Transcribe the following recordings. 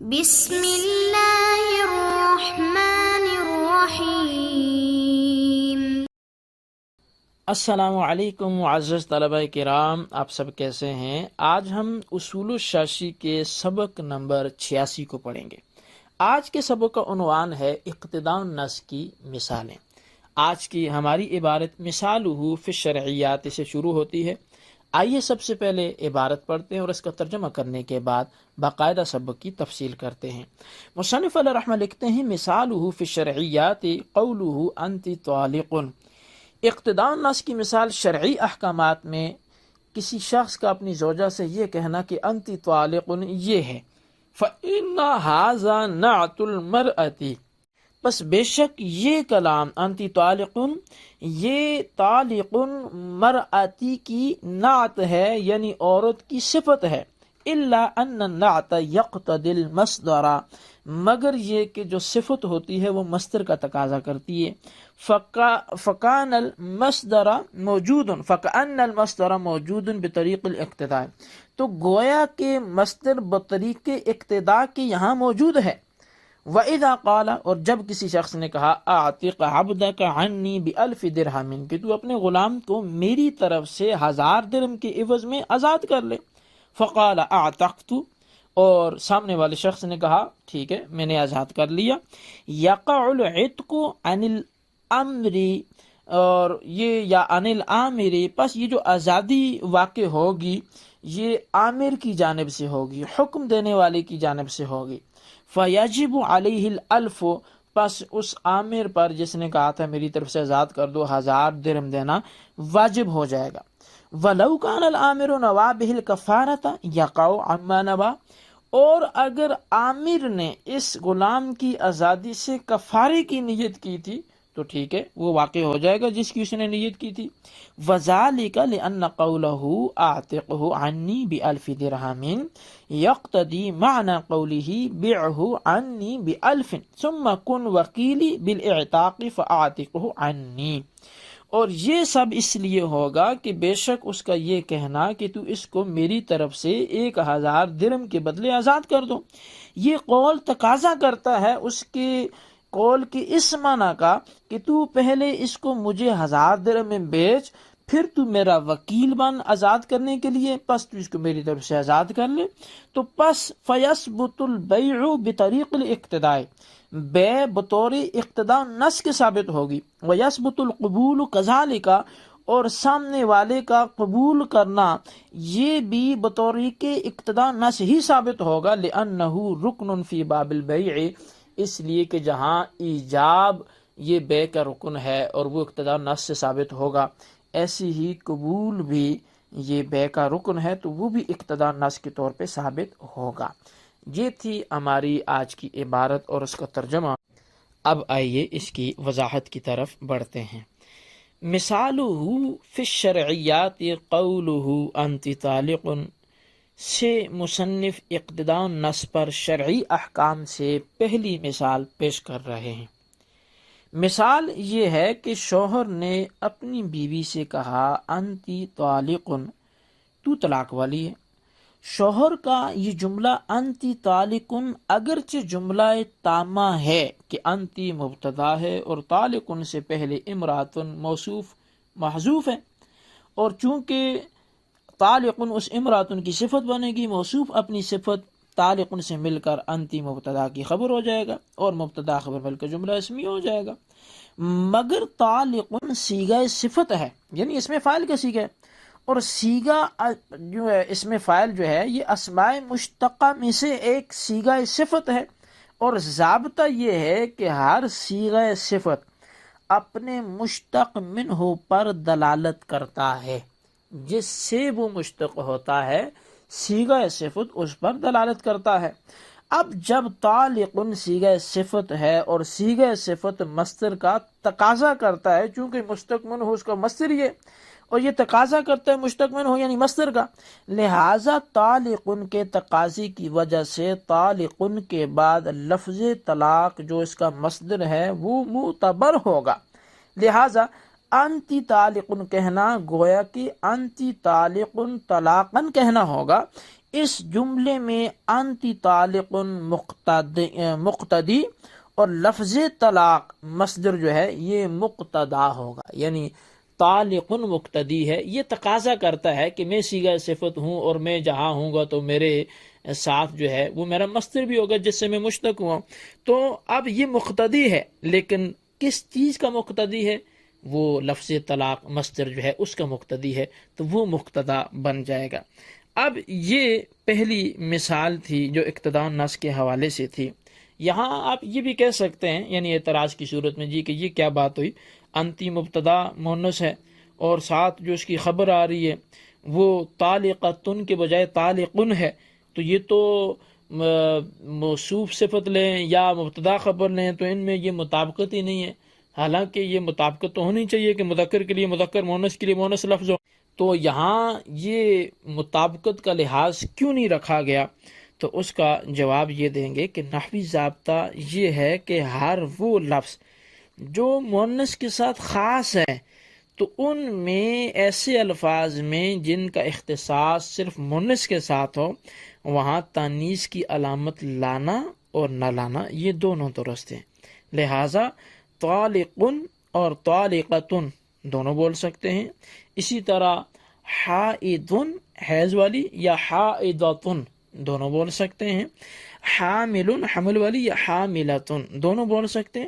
بسم اللہ الرحمن الرحیم۔ السلام علیکم معزز طلبہ کرام، آپ سب کیسے ہیں؟ آج ہم اصول الشاشی کے سبق نمبر 86 کو پڑھیں گے۔ آج کے سبق کا عنوان ہے اقتداء النص کی مثالیں۔ آج کی ہماری عبارت مثالہ فی الشرعیات سے شروع ہوتی ہے۔ آئیے سب سے پہلے عبارت پڑھتے ہیں اور اس کا ترجمہ کرنے کے بعد باقاعدہ سبق کی تفصیل کرتے ہیں۔ مصنف علیہ رحمہ لکھتے ہیں مثالہ فی الشرعیات قولہ انت طالق۔ اقتداء النص کی مثال شرعی احکامات میں کسی شخص کا اپنی زوجہ سے یہ کہنا کہ انت طالق یہ ہے، فإن ھذا نعت المرأة، پس بے شک یہ کلام انت طالق، یہ طالق مرأتی کی نعت ہے، یعنی عورت کی صفت ہے۔ الا ان النعت یقتضی المصدر، مگر یہ کہ جو صفت ہوتی ہے وہ مصدر کا تقاضا کرتی ہے۔ فکان المصدر موجود، فکأن المصدر موجود بطریق الاقتداء، تو گویا کہ مصدر بطریق اقتداء کے یہاں موجود ہے۔ وَإِذَا قَالَ، اور جب کسی شخص نے کہا اعتق عبدك عنی بألف درہم، کہ تو اپنے غلام کو میری طرف سے 1000 درہم کے عوض میں آزاد کر لے۔ فقال اعتقت، اور سامنے والے شخص نے کہا ٹھیک ہے میں نے آزاد کر لیا۔ یقع العتق عن الامر، اور یہ یا عن الامر، پس یہ جو آزادی واقع ہوگی یہ عامر کی جانب سے ہوگی، حکم دینے والے کی جانب سے ہوگی۔ فیجب علیہ الالف، پس اس عامر پر جس نے کہا تھا میری طرف سے آزاد کر دو 1000 درہم دینا واجب ہو جائے گا۔ وَلَوْ كَانَ الْآمِرُ نَوَى بِهِ الْكَفَّارَةَ يَقَعُ عَمَّا نَوَى، اور اگر عامر نے اس غلام کی آزادی سے کفارے کی نیت کی تھی تو ٹھیک ہے وہ واقع ہو جائے گا جس کی اس نے نیت کی تھی۔ وَذَلِكَ لِأَنَّ قَوْلَهُ أَعْتِقْهُ عَنِّي بِأَلْفِ دِرْهَمٍ يَقْتَضِي مَعْنَى قَوْلِهِ بِعْهُ عَنِّي بِأَلْفٍ ثُمَّ كُنْ وَكِيلِي بِالْإِعْتَاقِ فَأَعْتِقْهُ عَنِّي، اور یہ سب اس لیے ہوگا کہ بے شک اس کا یہ کہنا کہ تو اس کو میری طرف سے 1000 درہم کے بدلے آزاد کر دو، یہ قول تقاضا کرتا ہے اس کے قول کی اس معنی کا کہ تو پہلے اس کو مجھے 1000 درہم میں بیچ، پھر تو میرا وکیل بن آزاد کرنے کے لیے، پس تو اس کو میری طرف سے آزاد کر لے۔ تو پس فیثبت البیع بطریق الاقتداء، بے بطور اقتداء نص کے ثابت ہوگی۔ ویثبت القبول کذالک، اور سامنے والے کا قبول کرنا یہ بھی بطریق اقتداء نص ہی ثابت ہوگا۔ لأنہ رکن فی باب البیع، اس لیے کہ جہاں ایجاب یہ بے کا رکن ہے اور وہ اقتداء نص سے ثابت ہوگا، ایسی ہی قبول بھی یہ بے کا رکن ہے تو وہ بھی اقتداء نص کے طور پہ ثابت ہوگا۔ یہ تھی ہماری آج کی عبارت اور اس کا ترجمہ۔ اب آئیے اس کی وضاحت کی طرف بڑھتے ہیں۔ مثالہ فی الشرعیات قولہ انت طالق سے مصنف اقتداء النص پر شرعی احکام سے پہلی مثال پیش کر رہے ہیں۔ مثال یہ ہے کہ شوہر نے اپنی بیوی سے کہا انتی طالق، تو طلاق والی ہے۔ شوہر کا یہ جملہ انتی طالق اگرچہ جملہ تامہ ہے کہ انتی مبتدا ہے اور طالق سے پہلے امرات موصوف محذوف ہے، اور چونکہ طالق اس امرات کی صفت بنے گی، موصوف اپنی صفت طالق سے مل کر انتی مبتدا کی خبر ہو جائے گا اور مبتدا خبر مل کر جملہ اسمی ہو جائے گا۔ مگر طالق صیغہ صفت ہے، یعنی اس میں فاعل کا صیغہ ہے، اور صیغہ جو ہے اس میں فاعل جو ہے یہ اسماء مشتقہ میں سے ایک صیغہ صفت ہے، اور ضابطہ یہ ہے کہ ہر صیغہ صفت اپنے مشتق منہ پر دلالت کرتا ہے، جس سے وہ مشتق ہوتا ہے صیغہ صفت اس پر دلالت کرتا ہے۔ اب جب طالق صیغہ صفت ہے اور صیغہ صفت مصدر کا تقاضا کرتا ہے، چونکہ مشتق منہ اس کا مصدر ہی ہے اور یہ تقاضا کرتا ہے مشتق منہ یعنی مصدر کا، لہٰذا طالق کے تقاضے کی وجہ سے طالق کے بعد لفظ طلاق جو اس کا مصدر ہے وہ معتبر ہوگا۔ لہٰذا انتی طالق کہنا گویا کہ انتی طالق طلاقاً کہنا ہوگا، اس جملے میں انتی طالق مقتدی اور لفظ طلاق مصدر جو ہے یہ مقتدا ہوگا، یعنی طالق مقتدی ہے، یہ تقاضا کرتا ہے کہ میں صیغہ صفت ہوں اور میں جہاں ہوں گا تو میرے ساتھ جو ہے وہ میرا مصدر بھی ہوگا جس سے میں مشتق ہوا. تو اب یہ مقتدی ہے، لیکن کس چیز کا مقتدی ہے؟ وہ لفظ طلاق مصدر جو ہے اس کا مقتدی ہے، تو وہ مقتدا بن جائے گا. اب یہ پہلی مثال تھی جو اقتداء النص کے حوالے سے تھی. یہاں آپ یہ بھی کہہ سکتے ہیں، یعنی اعتراض کی صورت میں، جی کہ یہ کیا بات ہوئی، انتی مبتدا مونس ہے اور ساتھ جو اس کی خبر آ رہی ہے وہ طالقتن کے بجائے طالقن ہے، تو یہ تو موصوف صفت لیں یا مبتدا خبر لیں تو ان میں یہ مطابقت ہی نہیں ہے. حالانکہ یہ مطابقت تو ہونی چاہیے کہ مذکر کے لیے مذکر، مونس کے لیے مونس لفظ ہو. تو یہاں یہ مطابقت کا لحاظ کیوں نہیں رکھا گیا؟ تو اس کا جواب یہ دیں گے کہ نحوی ضابطہ یہ ہے کہ ہر وہ لفظ جو مؤنث کے ساتھ خاص ہے تو ان میں ایسے الفاظ میں جن کا اختصاص صرف مؤنث کے ساتھ ہو وہاں تانیث کی علامت لانا اور نہ لانا یہ دونوں درست ہیں. لہٰذا طالقن اور طالقتن دونوں بول سکتے ہیں. اسی طرح حائضن حیض والی یا حائضتن دونوں بول سکتے ہیں. حامل حمل والی یا حاملتن دونوں بول سکتے ہیں.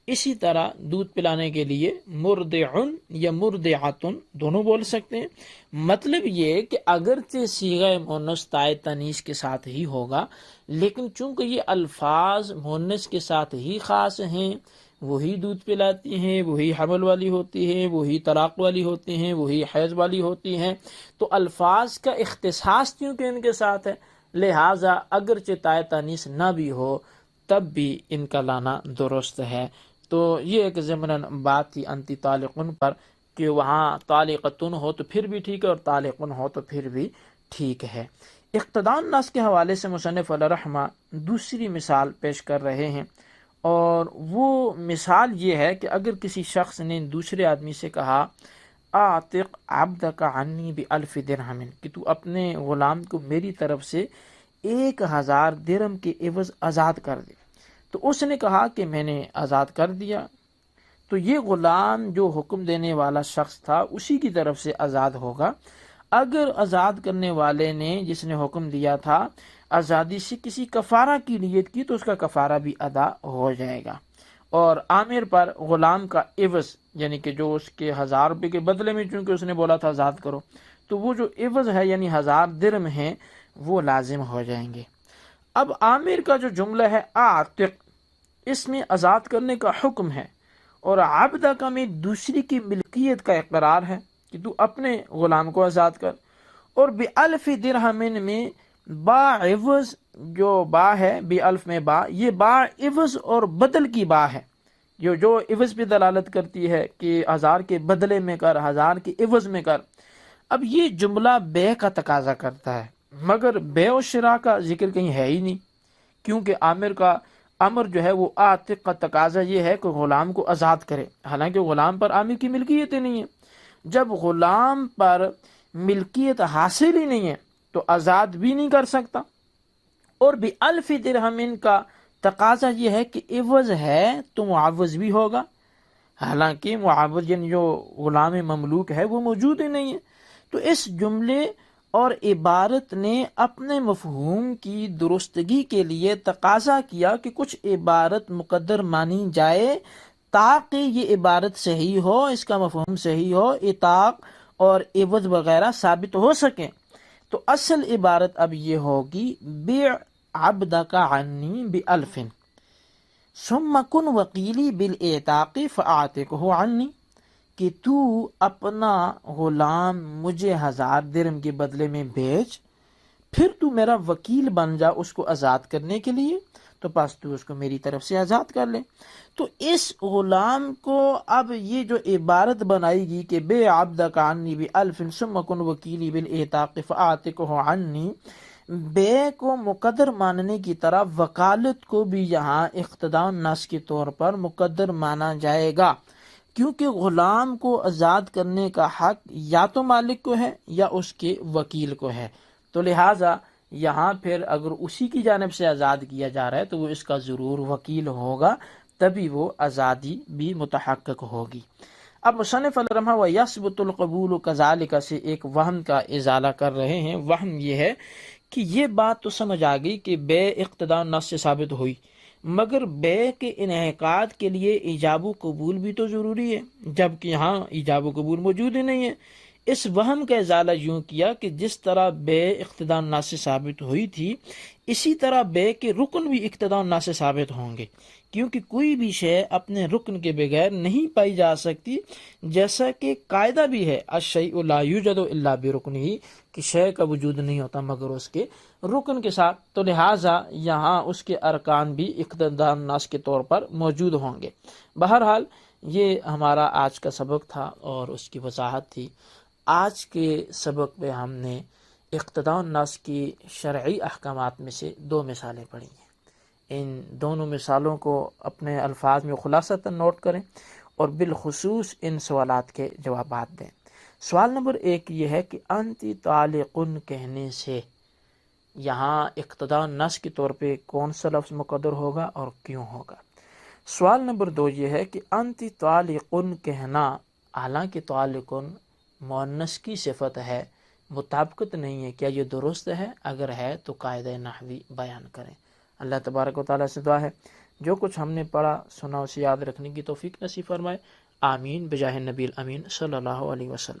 اسی طرح دودھ پلانے کے لیے مرضعن یا مرضعتن دونوں بول سکتے ہیں. مطلب یہ کہ اگرچہ صیغہ مؤنث تائے تانیث کے ساتھ ہی ہوگا، لیکن چونکہ یہ الفاظ مؤنث کے ساتھ ہی خاص ہیں، وہی دودھ پلاتی ہیں، وہی حمل والی ہوتی ہیں، وہی طلاق والی ہوتی ہیں، وہی حیض والی ہوتی ہیں، تو الفاظ کا اختصاص کیونکہ ان کے ساتھ ہے، لہٰذا اگرچہ تائے تانیث نہ بھی ہو تب بھی ان کا لانا درست ہے. تو یہ ایک ضمناً بات تھی انتی طالقن پر کہ وہاں طالقتن ہو تو پھر بھی ٹھیک ہے اور طالقن ہو تو پھر بھی ٹھیک ہے. اقتداء النص کے حوالے سے مصنف علیہ رحمہ دوسری مثال پیش کر رہے ہیں، اور وہ مثال یہ ہے کہ اگر کسی شخص نے دوسرے آدمی سے کہا اعتق عبدک عنی بألف درہم، کہ تو اپنے غلام کو میری طرف سے 1000 درہم کے عوض آزاد کر دے، تو اس نے کہا کہ میں نے آزاد کر دیا. تو یہ غلام جو حکم دینے والا شخص تھا اسی کی طرف سے آزاد ہوگا. اگر آزاد کرنے والے نے جس نے حکم دیا تھا آزادی سے کسی کفارہ کی نیت کی تو اس کا کفارہ بھی ادا ہو جائے گا. اور عامر پر غلام کا عوض یعنی کہ جو اس کے 1000 روپے کے بدلے میں چونکہ اس نے بولا تھا آزاد کرو، تو وہ جو عوض ہے یعنی 1000 درہم ہیں وہ لازم ہو جائیں گے. اب عامر کا جو جملہ ہے اعتق، اس میں آزاد کرنے کا حکم ہے، اور عبدہ کا میں دوسری کی ملکیت کا اقرار ہے کہ تو اپنے غلام کو آزاد کر. اور بألف درہم میں با عوض جو با ہے، بألف میں با، یہ با عوض اور بدل کی با ہے، جو عوض پہ دلالت کرتی ہے کہ 1000 کے بدلے میں کر، 1000 کے عوض میں کر. اب یہ جملہ بے کا تقاضا کرتا ہے، مگر بے و شراء کا ذکر کہیں ہے ہی نہیں، کیونکہ عامر کا امر جو ہے وہ عاتق کا تقاضا یہ ہے کہ غلام کو آزاد کرے، حالانکہ غلام پر عامر کی ملکیت ہی نہیں ہے. جب غلام پر ملکیت حاصل ہی نہیں ہے تو آزاد بھی نہیں کر سکتا. اور بألف درہم کا تقاضا یہ ہے کہ عوض ہے تو معوض بھی ہوگا، حالانکہ معوض یعنی جو غلام مملوک ہے وہ موجود ہی نہیں ہے. تو اس جملے اور عبارت نے اپنے مفہوم کی درستگی کے لیے تقاضا کیا کہ کچھ عبارت مقدر مانی جائے تاکہ یہ عبارت صحیح ہو، اس کا مفہوم صحیح ہو، اطاق اور عوض وغیرہ ثابت ہو سکیں. تو اصل عبارت اب یہ ہوگی بیع عبدک عنی بألف ثم کن وکیلی بالاعتاق فاعتقہ عنی، کہ تو اپنا غلام مجھے 1000 درہم کے بدلے میں بیچ، پھر تو میرا وکیل بن جا اس کو آزاد کرنے کے لیے، تو پس تو اس کو میری طرف سے آزاد کر لے. تو اس غلام کو اب یہ جو عبارت بنائی گی کہ بے عبدک عنی بألف ثم کن وکیلی بالاعتاق فاعتقہ عنی، بے کو مقدر ماننے کی طرح وکالت کو بھی یہاں اقتداء النص کے طور پر مقدر مانا جائے گا، کیونکہ غلام کو آزاد کرنے کا حق یا تو مالک کو ہے یا اس کے وکیل کو ہے. تو لہٰذا یہاں پھر اگر اسی کی جانب سے آزاد کیا جا رہا ہے تو وہ اس کا ضرور وکیل ہوگا، تبھی وہ آزادی بھی متحقق ہوگی۔ اب مصنف علیہ رحمہ وَيَثْبُتُ الْقَبُولُ كَذَلِكَ سے ایک وہم کا ازالہ کر رہے ہیں۔ وہم یہ ہے کہ یہ بات تو سمجھ آ گئی کہ بے اقتضاء نص سے ثابت ہوئی، مگر بے کے انعقاد کے لیے ایجاب و قبول بھی تو ضروری ہے، جبکہ یہاں ایجاب و قبول موجود ہی نہیں ہے۔ اس وہم کا ازالہ یوں کیا کہ جس طرح بے اقتضاء نص سے ثابت ہوئی تھی، اسی طرح بے کے رکن بھی اقتضاء نص سے ثابت ہوں گے، کیونکہ کوئی بھی شے اپنے رکن کے بغیر نہیں پائی جا سکتی، جیسا کہ قاعدہ بھی ہے الشیء لا یوجد الا برکنہ، کہ شے کا وجود نہیں ہوتا مگر اس کے رکن کے ساتھ، تو لہٰذا یہاں اس کے ارکان بھی اقتضاء نص کے طور پر موجود ہوں گے۔ بہرحال یہ ہمارا آج کا سبق تھا اور اس کی وضاحت تھی۔ آج کے سبق میں ہم نے اقتضاء نص کی شرعی احکامات میں سے 2 مثالیں پڑھی ہیں۔ ان دونوں مثالوں کو اپنے الفاظ میں خلاصتاً نوٹ کریں اور بالخصوص ان سوالات کے جوابات دیں۔ سوال نمبر 1 یہ ہے کہ انتی طالقن کہنے سے یہاں اقتضاء نص کے طور پہ کون سا لفظ مقدر ہوگا اور کیوں ہوگا؟ سوال نمبر 2 یہ ہے کہ انتی طالقن کہنا، حالانکہ طالقن مؤنث کی صفت ہے، مطابقت نہیں ہے، کیا یہ درست ہے؟ اگر ہے تو قاعدہ نحوی بیان کریں۔ اللہ تبارک و تعالیٰ سے دعا ہے جو کچھ ہم نے پڑھا سنا اسے یاد رکھنے کی توفیق نصیب فرمائے۔ آمین بجاہ نبی الامین صلی اللہ علیہ وسلم۔